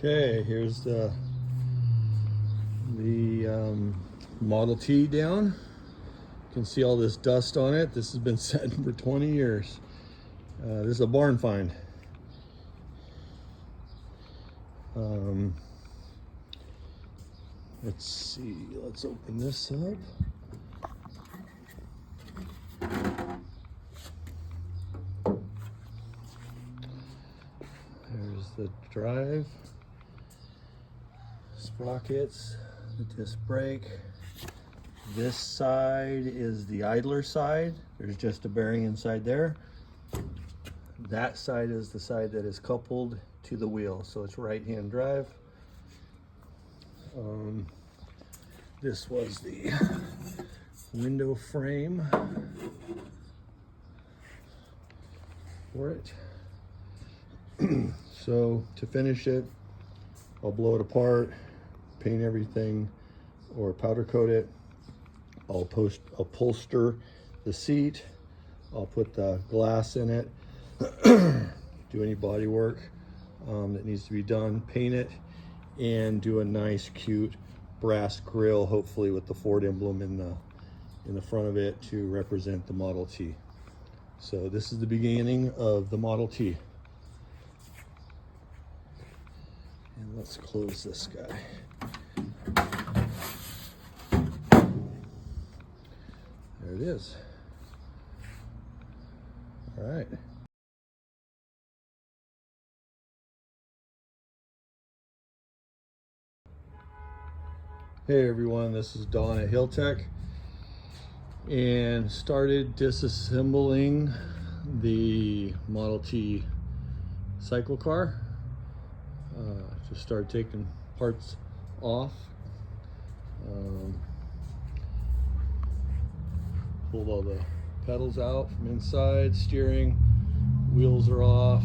Okay, here's the Model T down. You can see all this dust on it. This has been sitting for 20 years. This is a barn find. Let's see, let's open this up. There's the drive, sprockets, the disc brake. This side is the idler side. There's just a bearing inside there. That side is the side that is coupled to the wheel, so it's right-hand drive. This was the window frame for it. So to finish it, I'll blow it apart, paint everything, or powder coat it. I'll upholster the seat. I'll put the glass in it. Do any body work that needs to be done. Paint it and do a nice, cute brass grille, hopefully with the Ford emblem in the front of it to represent the Model T. So this is the beginning of the Model T. And let's close this guy. There it is. All right. Hey everyone, this is Don at Hill Tech, and started disassembling the Model T Cyclekart. Just started taking parts off. Pulled all the pedals out from inside, steering, wheels are off.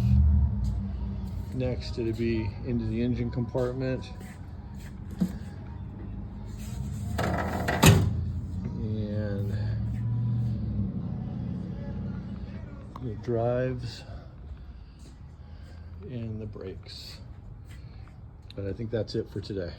Next it'll be into the engine compartment. And the drives and the brakes. But I think that's it for today.